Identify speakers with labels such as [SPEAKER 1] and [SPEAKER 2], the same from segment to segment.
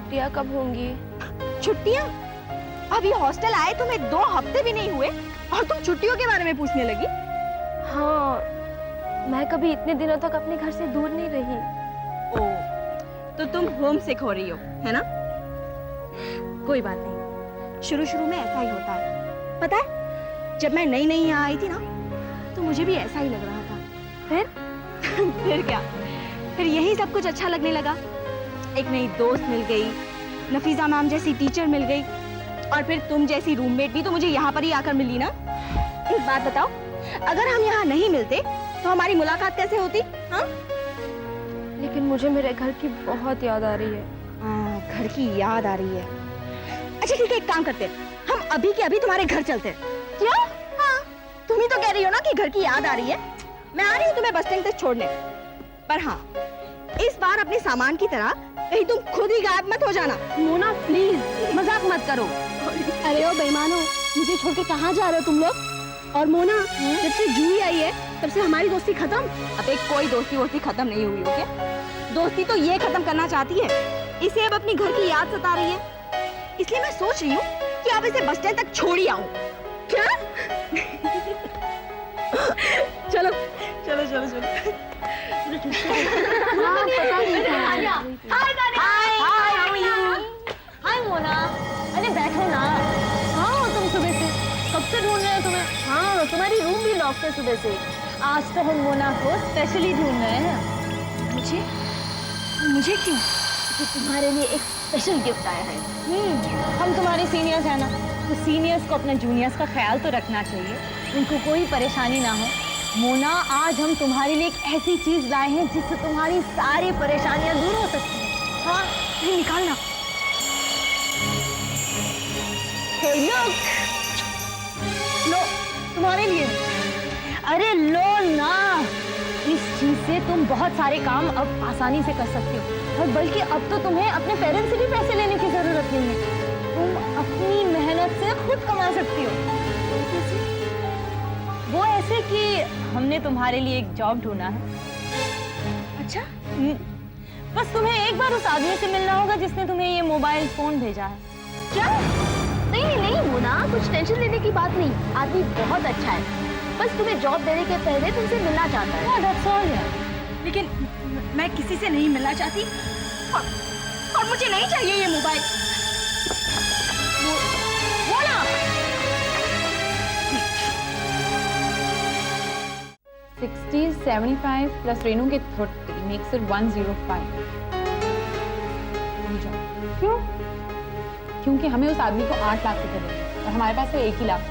[SPEAKER 1] छुट्टियां कब होंगी?
[SPEAKER 2] छुट्टियां? अभी हॉस्टल आए तुम्हें 2 हफ्ते भी नहीं हुए और तुम छुट्टियों के बारे में पूछने लगी?
[SPEAKER 1] हाँ, मैं कभी इतने दिनों तक अपने घर से दूर नहीं रही।
[SPEAKER 2] ओह, तो तुम होम सिक हो रही हो, है ना? कोई बात नहीं, शुरू शुरू में ऐसा ही होता है। पता है, जब मैं नई नई यहाँ आई थी ना, तो मुझे भी ऐसा ही लग रहा था। फिर फिर क्या? फिर यही सब कुछ अच्छा लगने लगा। एक नई दोस्त मिल गई, नफीजा मैम जैसी टीचर मिल गई, और फिर तुम जैसी रूममेट भी तो मुझे यहाँ पर ही आकर मिली ना। एक बात बताओ, अगर हम यहाँ नहीं मिलते तो हमारी मुलाकात कैसे होती? हाँ?
[SPEAKER 1] लेकिन मुझे मेरे घर की बहुत याद आ रही है।
[SPEAKER 2] घर की याद आ रही है। अच्छा ठीक है, एक काम करते हैं, हम अभी के अभी तुम्हारे घर चलते हैं। क्यों? हाँ, तुम ही तो कह रही हो ना कि घर की याद आ रही है। मैं आ रही हूँ तुम्हें बस स्टैंड तक छोड़ने। पर हाँ, इस बार अपने सामान की तरह कहीं तुम खुद ही गायब मत हो जाना।
[SPEAKER 3] मोना प्लीज मजाक मत करो। अरे ओ बेईमानो, मुझे छोड़ के कहाँ जा रहे हो तुम लोग? और मोना, जब से जूही आई है तब से हमारी दोस्ती खत्म।
[SPEAKER 2] अबे कोई दोस्ती वोस्ती खत्म नहीं हुई, ओके? दोस्ती तो ये खत्म करना चाहती है, इसे अब अपनी घर की याद सता रही है। इसलिए मैं सोच रही हूँ कि अब इसे बस स्टैंड तक छोड़ ही आऊं। क्या? चलो चलो चलो चलो।
[SPEAKER 3] हाय मोना, अरे बैठो ना। हाँ तुम सुबह से कब से ढूंढ रहे हैं तुम्हें? हाँ तुम्हारी रूम भी लॉक है सुबह से। आज तो हम मोना को स्पेशली ढूंढ रहे हैं।
[SPEAKER 2] मुझे? मुझे क्यों?
[SPEAKER 3] तो तुम्हारे लिए एक स्पेशल गिफ्ट आया है। हम तुम्हारे सीनियर्स हैं ना, तो सीनियर्स को अपने जूनियर्स का ख्याल तो रखना चाहिए, उनको कोई परेशानी ना हो। मोना, आज हम तुम्हारे लिए एक ऐसी चीज लाए हैं जिससे तुम्हारी सारी परेशानियां दूर हो सकती हैं। हाँ, ये निकालना। Hey, look! लो, तुम्हारे लिए। अरे लो ना, इस चीज से तुम बहुत सारे काम अब आसानी से कर सकते हो, और बल्कि अब तो तुम्हें अपने पेरेंट्स से भी पैसे लेने की जरूरत नहीं है। तुम अपनी मेहनत से खुद कमा सकती हो। वो ऐसे कि हमने तुम्हारे लिए एक जॉब ढूंढा है।
[SPEAKER 2] अच्छा?
[SPEAKER 3] बस तुम्हें एक बार उस आदमी से मिलना होगा जिसने तुम्हें ये मोबाइल फोन भेजा है।
[SPEAKER 2] क्या?
[SPEAKER 3] नहीं नहीं मोना, कुछ टेंशन लेने की बात नहीं, आदमी बहुत अच्छा है, बस तुम्हें जॉब देने के पहले तुमसे मिलना चाहता है। That's all यार।
[SPEAKER 2] लेकिन मैं किसी से नहीं मिलना चाहती, और मुझे नहीं चाहिए ये मोबाइल।
[SPEAKER 3] मोना!
[SPEAKER 4] 60, 75 प्लस रेनू के 30 मेक्स इट 105। क्यों? क्योंकि हमें उस आदमी को 8 लाख रुपए देंगे और हमारे पास तो 1 ही लाख।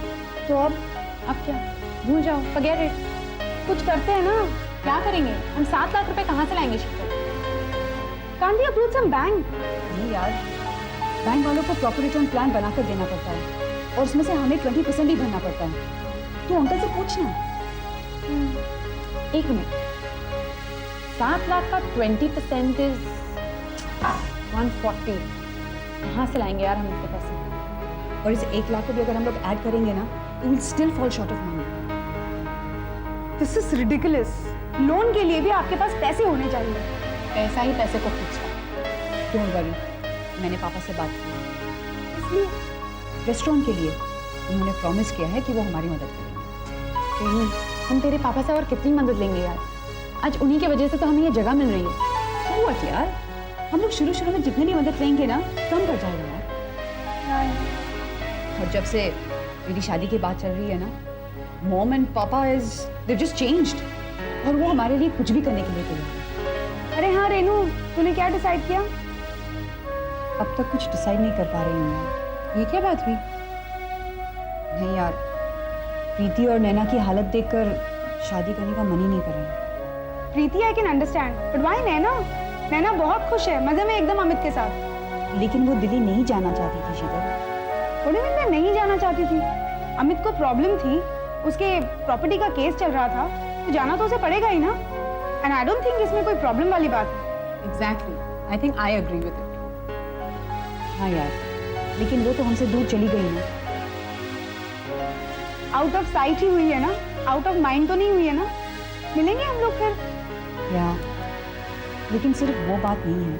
[SPEAKER 4] तो अब क्या? भूल जाओ, फॉरगेट इट। कुछ करते हैं ना। क्या करेंगे? हम 7 लाख रुपए कहाँ से लाएंगे शिखर?
[SPEAKER 3] Can't we approach some bank?
[SPEAKER 5] जी यार, बैंक वालों को प्रॉपर रिटर्न प्लान बनाकर देना पड़ता है और उसमें से हमें 20% ही भरना पड़ता है। तो अंकल से पूछना।
[SPEAKER 4] एक मिनट, 7 लाख का 20% इज 140। कहाँ से लाएंगे यार हम इतने पैसे?
[SPEAKER 5] और इस 1 लाख को भी अगर हम लोग ऐड करेंगे ना, तो will still fall short of money.
[SPEAKER 3] This is ridiculous. Loan के लिए भी आपके पास पैसे होने चाहिए।
[SPEAKER 4] पैसा ही पैसे को खींचता है।
[SPEAKER 5] डोंट वरी, मैंने पापा से बात की। इसलिए रेस्टोरेंट के लिए उन्होंने प्रॉमिस किया है कि वो हमारी मदद करेंगे।
[SPEAKER 4] हम तेरे पापा से और कितनी मदद लेंगे यार? आज उन्हीं की वजह से तो हमें ये जगह मिल रही है।
[SPEAKER 5] So what यार, हम लोग शुरू में जितनी भी मदद लेंगे ना, कम कर जाएगा यार। और जब से मेरी शादी की बात चल रही है ना, मॉम एंड पापा they've just changed, और वो हमारे लिए कुछ भी करने के लिए तैयार है।
[SPEAKER 3] अरे हाँ रेनू, तूने क्या डिसाइड किया?
[SPEAKER 5] अब तक कुछ डिसाइड नहीं कर पा रही हूँ मैं।
[SPEAKER 4] ये क्या बात हुई?
[SPEAKER 5] नहीं यार, प्रीति और नैना की हालत देखकर शादी करने का मन ही नहीं कर रहा।
[SPEAKER 3] Preeti I can understand, but why Naina? Naina बहुत खुश है, मजे में एकदम अमित के साथ।
[SPEAKER 5] लेकिन वो दिल्ली नहीं जाना चाहती थी शीतल।
[SPEAKER 3] थोड़ी दिन में नहीं जाना चाहती थी। अमित को प्रॉब्लम थी, उसके प्रॉपर्टी का केस चल रहा था, तो जाना तो उसे पड़ेगा ही ना। एंड आई डोंट थिंक इसमें कोई प्रॉब्लम वाली बात है।
[SPEAKER 4] Exactly, I think I agree with it.
[SPEAKER 5] हाँ यार, लेकिन वो तो हमसे दूर चली गई ना।
[SPEAKER 3] आउट ऑफ साइट ही हुई है ना, आउट ऑफ माइंड तो नहीं हुई है ना। मिलेंगे हम लोग फिर।
[SPEAKER 5] या लेकिन सिर्फ वो बात नहीं है,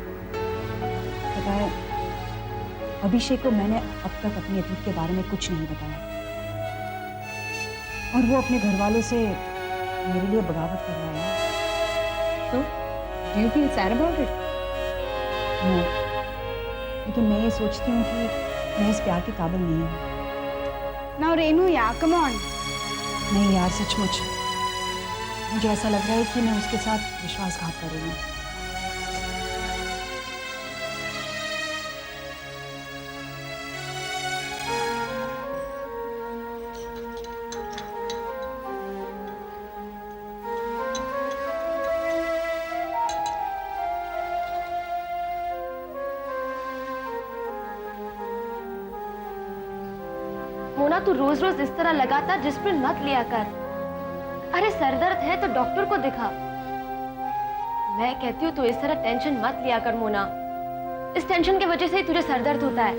[SPEAKER 5] पता है अभिषेक को मैंने अब तक अपनी अतीत के बारे में कुछ नहीं बताया और वो अपने घर वालों से मेरे लिए बगावत कर रहा है।
[SPEAKER 4] So, do you feel sad about it?
[SPEAKER 5] No, लेकिन मैं ये सोचती हूँ कि मैं इस प्यार के काबिल नहीं हूँ।
[SPEAKER 2] नाउ रेनू यार, कम ऑन।
[SPEAKER 5] नहीं यार, सचमुच मुझे ऐसा लग रहा है कि मैं उसके साथ विश्वासघात कर रही हूँ।
[SPEAKER 1] मोना, तू रोज रोज इस तरह लगातार डिस्प्रिन मत लिया कर। अरे सर दर्द है तो डॉक्टर को दिखा। मैं कहती हूँ तू इस तरह टेंशन मत लिया कर मोना। इस टेंशन की वजह से ही तुझे सर दर्द होता है।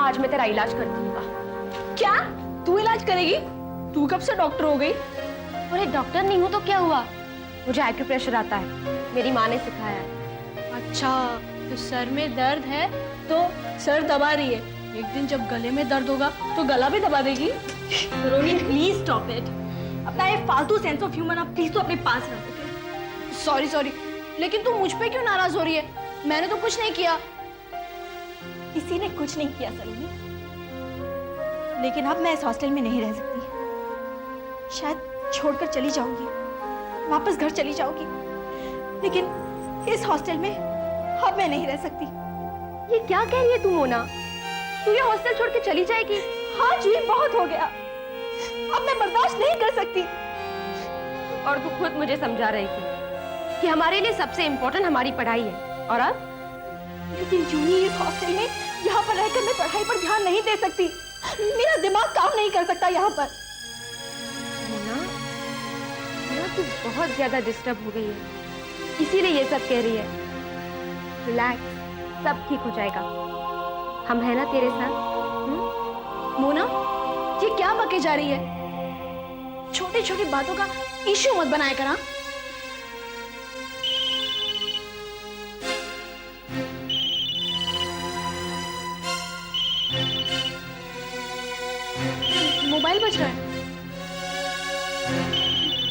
[SPEAKER 1] आज मैं तेरा इलाज कर दूंगा।
[SPEAKER 2] क्या तू इलाज करेगी? तू कब से डॉक्टर हो गई?
[SPEAKER 1] अरे डॉक्टर नहीं हूँ तो क्या हुआ, मुझे एक्यूप्रेशर आता है, मेरी माँ ने सिखाया है।
[SPEAKER 6] अच्छा, तो सर में दर्द है तो सर दबा रही है, एक दिन जब गले में दर्द होगा तो गला भी दबा देगी।
[SPEAKER 2] रोनी प्लीज स्टॉप इट। अपना ये फालतू सेंस ऑफ ह्यूमर आप प्लीज तो अपने पास रख। ओके?
[SPEAKER 6] सॉरी, लेकिन तू मुझ पे क्यों नाराज हो रही है? मैंने तो कुछ नहीं किया।
[SPEAKER 2] किसी ने कुछ नहीं किया सलोनी, लेकिन अब मैं इस हॉस्टल में नहीं रह सकती। शायद छोड़कर चली जाऊंगी, वापस घर चली जाऊंगी, लेकिन इस हॉस्टल में अब मैं नहीं रह सकती।
[SPEAKER 1] ये क्या कह रही है तू मोना? तू ये हॉस्टल छोड़ के चली जाएगी?
[SPEAKER 2] हाँ जूही, बहुत हो गया, अब मैं बर्दाश्त नहीं कर सकती।
[SPEAKER 1] और तू खुद मुझे समझा रही थी कि हमारे लिए सबसे इम्पोर्टेंट हमारी पढ़ाई है, और अब?
[SPEAKER 2] लेकिन जूही, इस हॉस्टल में यहाँ पर रहकर मैं पढ़ाई पर ध्यान नहीं दे सकती। मेरा दिमाग काम नहीं कर सकता यहाँ पर।
[SPEAKER 1] मोना, तू बहुत ज्यादा डिस्टर्ब हो गई है, इसीलिए ये सब कह रही है। रिलैक्स, सब ठीक हो जाएगा, हम है ना तेरे साथ।
[SPEAKER 6] मोना, ये क्या बके जा रही है? छोटी छोटी बातों का इश्यू मत बनाया करा। मोबाइल बज रहा है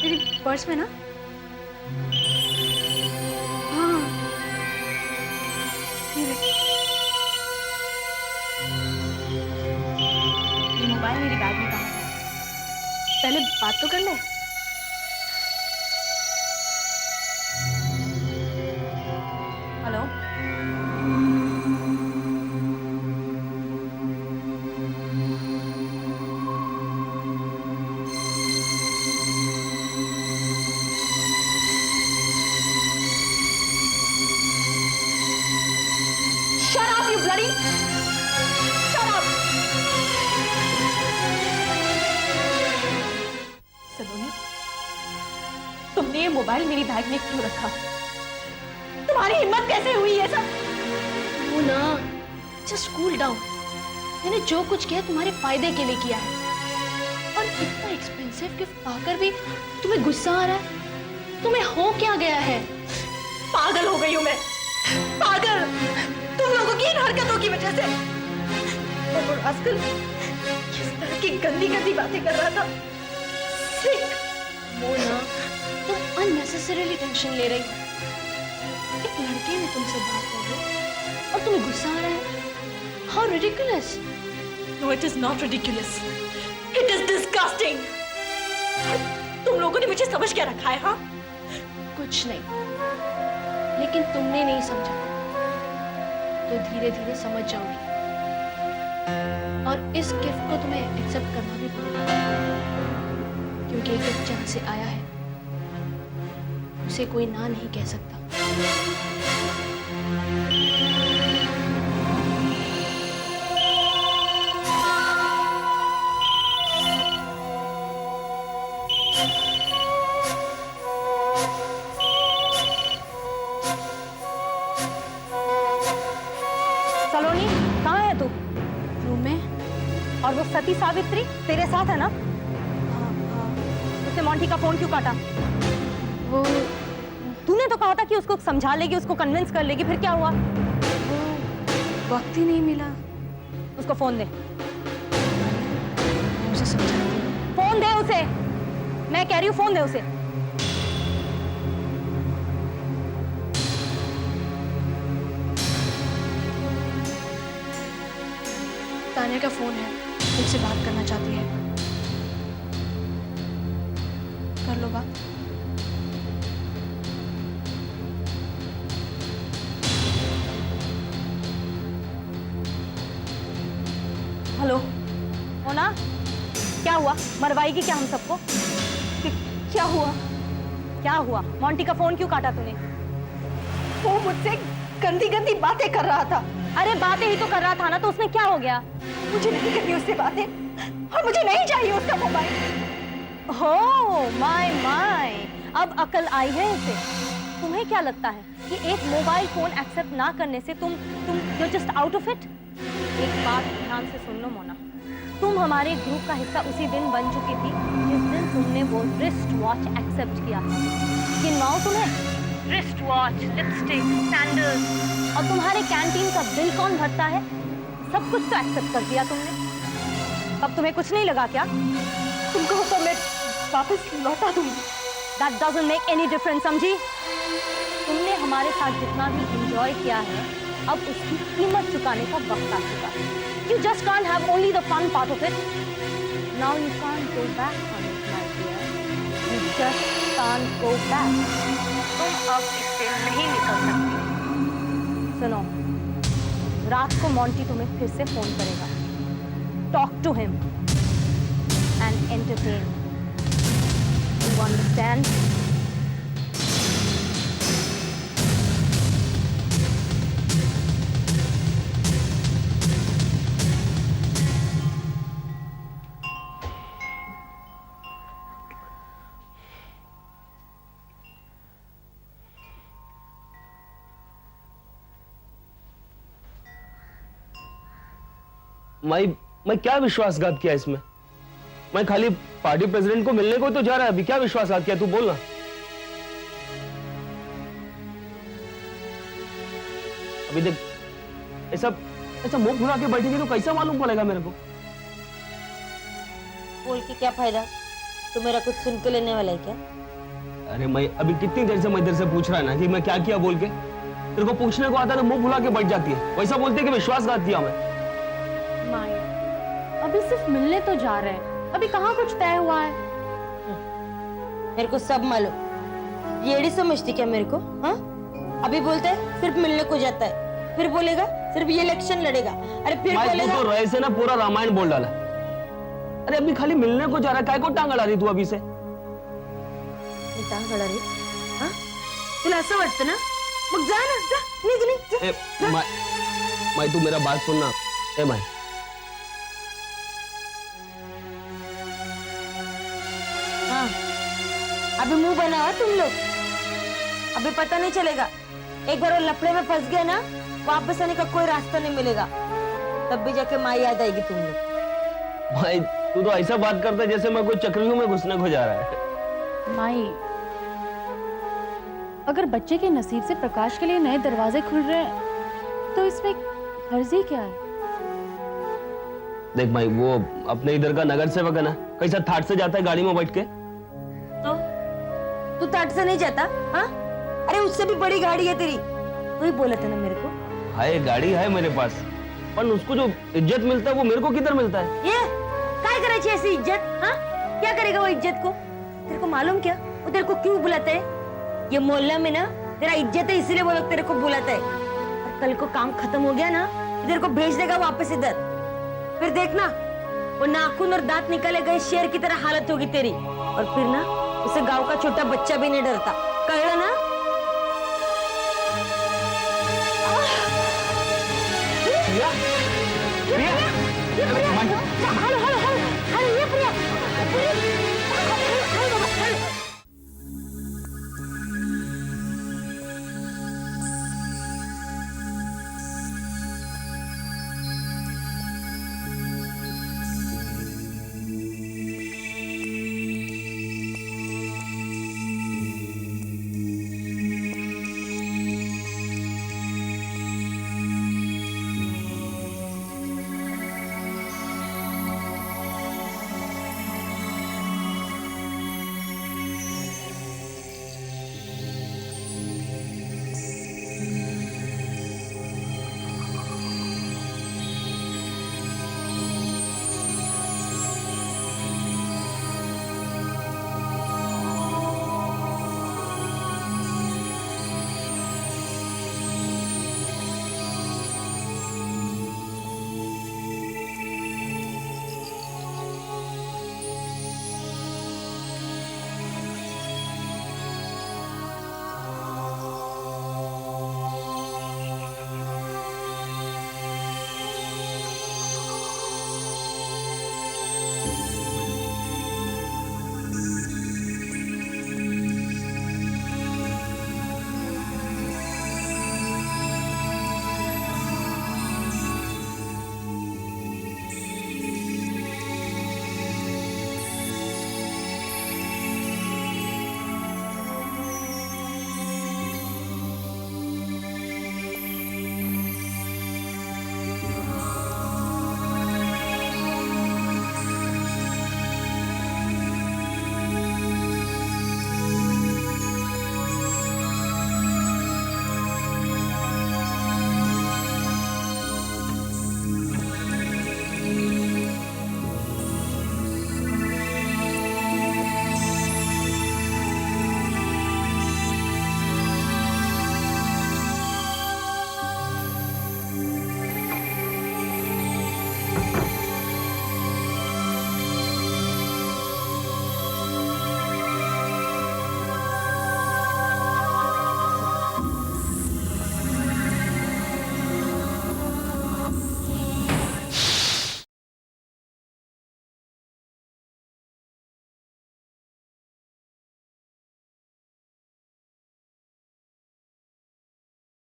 [SPEAKER 6] तेरी पर्स में ना? हाँ, ये देख।
[SPEAKER 2] ये मोबाइल मेरी बैग में कहाँ है?
[SPEAKER 6] पहले बात तो कर ले।
[SPEAKER 2] Hello, Shut up, you bloody! Shut up! सलोनी, तुमने ये मोबाइल मेरी बैग में क्यों रखा? तुम्हारी हिम्मत कैसे हुई ये सब?
[SPEAKER 6] Mona, just cool down. मैंने जो कुछ किया तुम्हारे फायदे के लिए किया है, और इतना एक्सपेंसिव गिफ्ट पाकर भी तुम्हें गुस्सा आ रहा है? तुम्हें हो क्या गया है?
[SPEAKER 2] पागल हो गई हूं मैं, पागल, तुम लोगों की इन हरकतों की वजह से। और आजकल किस तरह की गंदी गंदी बातें कर रहा था। Sick.
[SPEAKER 6] मोना, तुम अननेसेसरीली टेंशन ले रही हो। एक लड़के ने तुमसे बात कर ली और तुम्हें गुस्सा आ रहा है? How ridiculous!
[SPEAKER 2] No, it is not ridiculous. It is disgusting. तुम लोगों ने मुझे समझ क्या रखा है? हाँ,
[SPEAKER 6] कुछ नहीं, लेकिन तुमने नहीं समझा तो धीरे धीरे समझ जाओगी, और इस गिफ्ट को तुम्हें एक्सेप्ट करना भी पड़ेगा, क्योंकि एक गिफ्ट जहां से आया है उसे कोई ना नहीं कह सकता।
[SPEAKER 3] सलोनी, कहाँ है तू?
[SPEAKER 6] रूम में।
[SPEAKER 3] और वो सती सावित्री तेरे साथ है ना? उसने मोंटी का फोन क्यों काटा?
[SPEAKER 6] वो
[SPEAKER 3] तूने तो कहा था कि उसको समझा लेगी, उसको कन्विंस कर लेगी, फिर क्या हुआ?
[SPEAKER 6] वक्त ही नहीं मिला।
[SPEAKER 3] उसको फोन दे,
[SPEAKER 6] मैं उसे समझाती हूँ।
[SPEAKER 3] फोन दे उसे, मैं कह रही हूँ फोन दे उसे।
[SPEAKER 6] तानिया का फोन है, तुमसे बात करना चाहती है। कर लो बात।
[SPEAKER 3] हेलो मोना, क्या हुआ? मरवाएगी क्या हम सबको? क्या हुआ? क्या हुआ? मोंटी का फोन क्यों काटा तूने?
[SPEAKER 2] वो मुझसे गंदी गंदी बातें कर रहा था।
[SPEAKER 3] अरे बातें ही तो कर रहा था ना, तो उसमें क्या हो गया?
[SPEAKER 2] मुझे नहीं करनी उससे बातें, और मुझे नहीं चाहिए उसका मोबाइल।
[SPEAKER 3] हो माय माय, अब अकल आई है इसे। तुम्हें क्या लगता है कि एक मोबाइल फोन एक्सेप्ट ना करने से तुम you just out of it? एक बात ध्यान से सुन लो मोना, तुम हमारे ग्रुप का हिस्सा उसी दिन बन चुकी थी जिस दिन तुमने वो रिस्ट वॉच एक्सेप्ट किया। गिनवाओ तुम्हें, रिस्ट वॉच, लिपस्टिक, सैंडल्स, और तुम्हारे कैंटीन का बिल कौन भरता है? सब कुछ तो एक्सेप्ट कर दिया तुमने। अब तुम्हें कुछ नहीं लगा क्या?
[SPEAKER 2] तुम कहो तो मैं वापस लौटा दूंगी।
[SPEAKER 3] That doesn't make any difference, समझी? तुमने हमारे साथ जितना भी एंजॉय किया है, अब उसकी कीमत चुकाने का वक्त आ चुका है। You just can't have only the fun part of it. Now you can't go back on it, my dear. You just can't go back. तुम अब इससे नहीं निकल सकती। सुनो, रात को मोंटी तुम्हें फिर से फोन करेगा। Talk to him and entertain. You understand?
[SPEAKER 7] मैं क्या विश्वासघात किया इसमें? मैं खाली पार्टी प्रेसिडेंट को मिलने को तो जा रहा है, अभी क्या विश्वासघात किया? तू बोलना। अभी देख, ऐसा मुंह फुला के बैठेगी तो कैसा मालूम पड़ेगा मेरे को?
[SPEAKER 8] बोल के क्या फायदा? तू मेरा कुछ सुन के लेने वाला है क्या?
[SPEAKER 7] अरे मैं अभी कितनी देर से मैं इधर से पूछ रहा है ना कि मैं क्या किया बोल के। तेरे को पूछने को आता है तो मुंह फुला के बैठ जाती है। वैसा बोलते कि विश्वासघात किया मैं।
[SPEAKER 1] माई, अभी सिर्फ मिलने तो जा रहे हैं, अभी कहाँ कुछ तय हुआ है?
[SPEAKER 8] मेरे को सब मालूम। येड़ी समझती क्या मेरे को? हाँ, अभी बोलता है सिर्फ मिलने को जाता है, फिर बोलेगा सिर्फ ये इलेक्शन लड़ेगा, अरे फिर बोलेगा
[SPEAKER 7] तो रहे से ना पूरा रामायण बोल डाला। अरे अभी खाली मिलने को जा रहा है, काय को टांग अडा रही तू अभी से?
[SPEAKER 8] टांग अडा रही? हाँ, तुला असं वाटतं ना? मग जा ना, जा, निघ निघ, जा.
[SPEAKER 7] माई तू मेरा बात सुनना। ए माई,
[SPEAKER 8] हाँ, अभी मुंह बनाओ तुम लोग, अभी पता नहीं चलेगा। एक बार वो लफड़े में फंस गया ना, वापस आने का कोई रास्ता नहीं मिलेगा। तब भी जाके माँ याद आएगी तुम लोग।
[SPEAKER 7] भाई तू तो ऐसा बात करता है जैसे मैं कोई चक्रव्यूह में घुसने को जा रहा है।
[SPEAKER 1] माई, अगर बच्चे के नसीब से प्रकाश के लिए नए दरवाजे खुल रहे हैं तो इसमें फर्जी क्या है?
[SPEAKER 7] देख भाई, वो अपने इधर का नगर सेवक है ना, कैसा थाट से जाता है गाड़ी में बैठ के।
[SPEAKER 8] तो तू ताट से नहीं जाता? हाँ, अरे उससे भी बड़ी गाड़ी है तेरी, तू ही बोला था ना मेरे को।
[SPEAKER 7] हाय, गाड़ी है मेरे पास, पर उसको जो इज्जत मिलता है वो मेरे को किधर मिलता है?
[SPEAKER 8] ये काय करायची ऐसी इज्जत? हाँ, क्या करेगा वो इज्जत को? तेरे को मालूम क्या वो तेरे को क्यों बुलाता है? ये मोहल्ला में ना तेरा इज्जत है, इसीलिए वो लोग तेरे को बुलाता है। और कल को काम खत्म हो गया ना, तेरे को भेज देगा वापस इधर। फिर देखना वो नाखून और दांत निकाले गए शेर की तरह हालत होगी तेरी। और फिर ना उसे गांव का छोटा बच्चा भी नहीं डरता, कळलं ना?